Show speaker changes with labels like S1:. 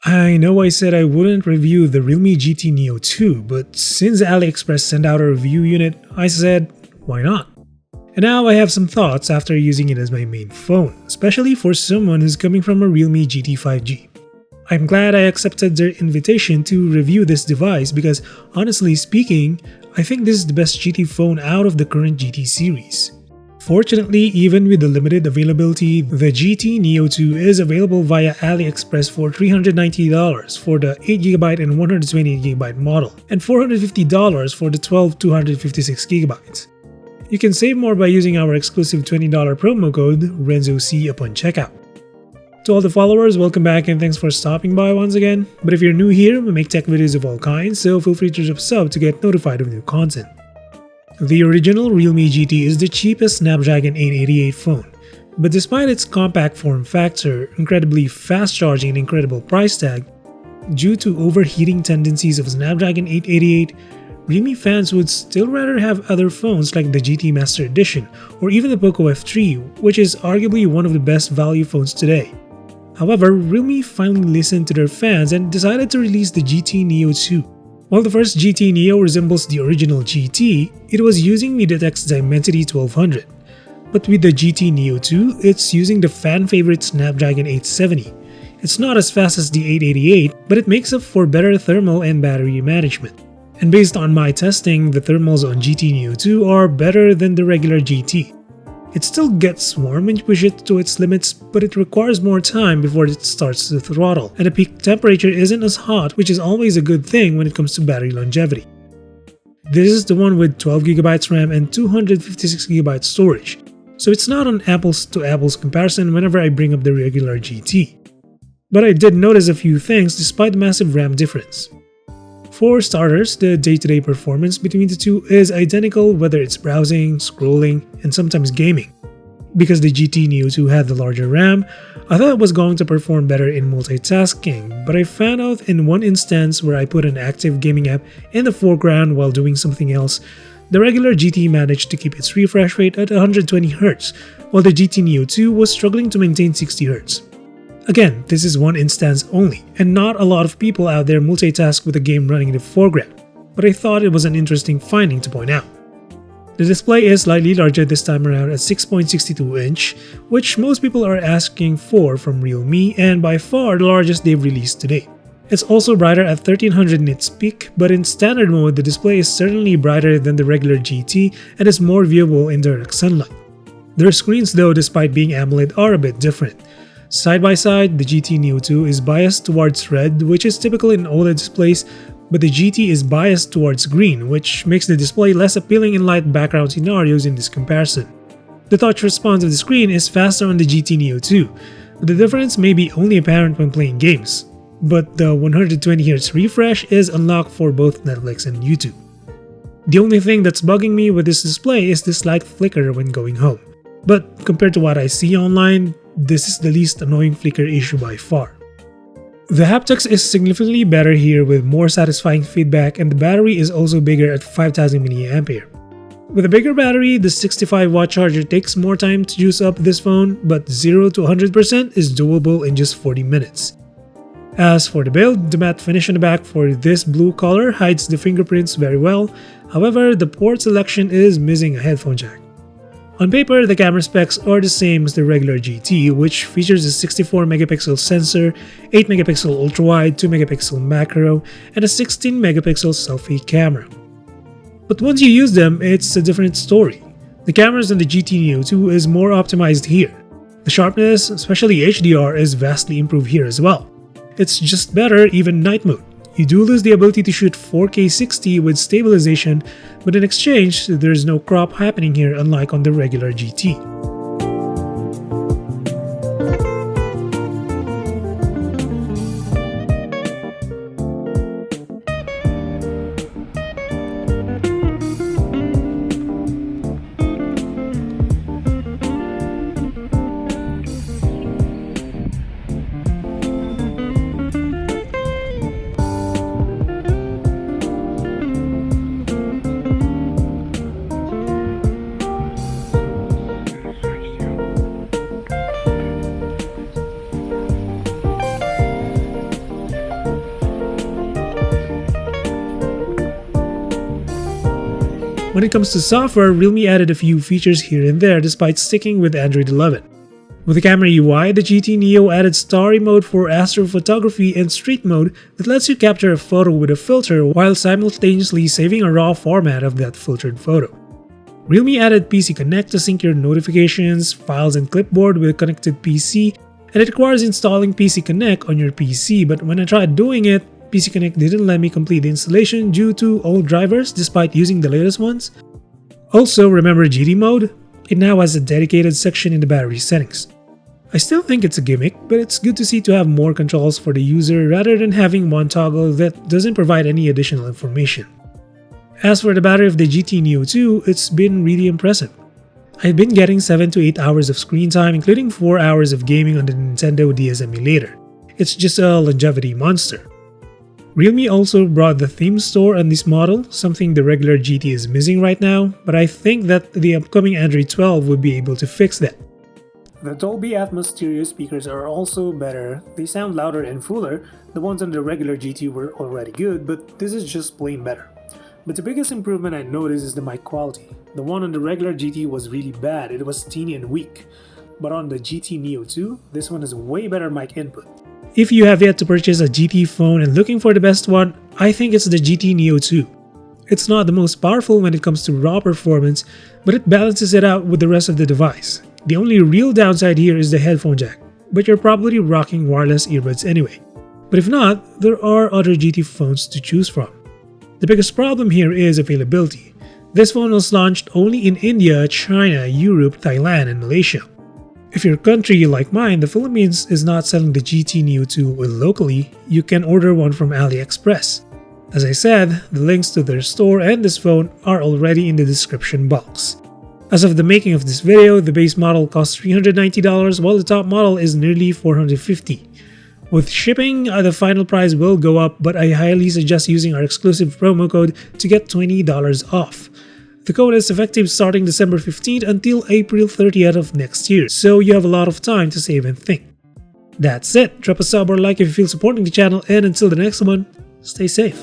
S1: I know I said I wouldn't review the Realme GT Neo 2, but since AliExpress sent out a review unit, I said, why not? And now I have some thoughts after using it as my main phone, especially for someone who's coming from a Realme GT 5G. I'm glad I accepted their invitation to review this device because, honestly speaking, I think this is the best GT phone out of the current GT series. Fortunately, even with the limited availability, the GT Neo 2 is available via AliExpress for $390 for the 8GB and 128GB model, and $450 for the 12 256GB. You can save more by using our exclusive $20 promo code RenzoC upon checkout. To all the followers, welcome back and thanks for stopping by once again. But if you're new here, we make tech videos of all kinds, so feel free to drop a sub to get notified of new content. The original Realme GT is the cheapest Snapdragon 888 phone, but despite its compact form factor, incredibly fast charging and incredible price tag, due to overheating tendencies of Snapdragon 888, Realme fans would still rather have other phones like the GT Master Edition or even the Poco F3, which is arguably one of the best value phones today. However, Realme finally listened to their fans and decided to release the GT Neo 2. While the first GT Neo resembles the original GT, it was using MediaTek's Dimensity 1200. But with the GT Neo 2, it's using the fan-favorite Snapdragon 870. It's not as fast as the 888, but it makes up for better thermal and battery management. And based on my testing, the thermals on GT Neo 2 are better than the regular GT. It still gets warm when you push it to its limits, but it requires more time before it starts to throttle, and the peak temperature isn't as hot, which is always a good thing when it comes to battery longevity. This is the one with 12GB RAM and 256GB storage, so it's not an apples to apples comparison whenever I bring up the regular GT. But I did notice a few things despite the massive RAM difference. For starters, the day-to-day performance between the two is identical whether it's browsing, scrolling, and sometimes gaming. Because the GT Neo 2 had the larger RAM, I thought it was going to perform better in multitasking, but I found out in one instance where I put an active gaming app in the foreground while doing something else, the regular GT managed to keep its refresh rate at 120Hz, while the GT Neo 2 was struggling to maintain 60Hz. Again, this is one instance only, and not a lot of people out there multitask with a game running in the foreground, but I thought it was an interesting finding to point out. The display is slightly larger this time around at 6.62 inch, which most people are asking for from Realme and by far the largest they've released to date. It's also brighter at 1300 nits peak, but in standard mode the display is certainly brighter than the regular GT and is more viewable in direct sunlight. Their screens though, despite being AMOLED, are a bit different. Side by side, the GT Neo 2 is biased towards red, which is typical in OLED displays, but the GT is biased towards green, which makes the display less appealing in light background scenarios in this comparison. The touch response of the screen is faster on the GT Neo 2, but the difference may be only apparent when playing games. But the 120Hz refresh is unlocked for both Netflix and YouTube. The only thing that's bugging me with this display is the slight flicker when going home. But compared to what I see online, this is the least annoying flicker issue by far. The haptics is significantly better here with more satisfying feedback, and the battery is also bigger at 5000 mAh. With a bigger battery, the 65-watt charger takes more time to juice up this phone, but 0 to 100% is doable in just 40 minutes. As for the build, the matte finish on the back for this blue color hides the fingerprints very well, however the port selection is missing a headphone jack. On paper, the camera specs are the same as the regular GT, which features a 64-megapixel sensor, 8-megapixel ultra-wide, 2-megapixel macro, and a 16-megapixel selfie camera. But once you use them, it's a different story. The cameras on the GT Neo 2 is more optimized here. The sharpness, especially HDR, is vastly improved here as well. It's just better even night mode. You do lose the ability to shoot 4K 60 with stabilization, but in exchange, there's no crop happening here unlike on the regular GT. When it comes to software, Realme added a few features here and there despite sticking with Android 11. With the camera UI, the GT Neo added Starry mode for astrophotography and street mode that lets you capture a photo with a filter while simultaneously saving a raw format of that filtered photo. Realme added PC Connect to sync your notifications, files, and clipboard with a connected PC, and it requires installing PC Connect on your PC, but when I tried doing it, PC Connect didn't let me complete the installation due to old drivers despite using the latest ones. Also, remember GT mode? It now has a dedicated section in the battery settings. I still think it's a gimmick, but it's good to see to have more controls for the user rather than having one toggle that doesn't provide any additional information. As for the battery of the GT Neo 2, it's been really impressive. I've been getting 7 to 8 hours of screen time, including 4 hours of gaming on the Nintendo DS emulator. It's just a longevity monster. Realme also brought the theme store on this model, something the regular GT is missing right now, but I think that the upcoming Android 12 would be able to fix that. The Dolby Atmos stereo speakers are also better. They sound louder and fuller. The ones on the regular GT were already good, but this is just plain better. But the biggest improvement I noticed is the mic quality. The one on the regular GT was really bad, it was teeny and weak. But on the GT Neo 2, this one has way better mic input. If you have yet to purchase a GT phone and looking for the best one, I think it's the GT Neo 2. It's not the most powerful when it comes to raw performance, but it balances it out with the rest of the device. The only real downside here is the headphone jack, but you're probably rocking wireless earbuds anyway. But if not, there are other GT phones to choose from. The biggest problem here is availability. This phone was launched only in India, China, Europe, Thailand, and Malaysia. If your country, like mine, the Philippines, is not selling the GT Neo 2 locally, you can order one from AliExpress. As I said, the links to their store and this phone are already in the description box. As of the making of this video, the base model costs $390 while the top model is nearly $450. With shipping, the final price will go up, but I highly suggest using our exclusive promo code to get $20 off. The code is effective starting December 15th until April 30th of next year, so you have a lot of time to save and think. That's it, drop a sub or like if you feel supporting the channel, and until the next one, stay safe.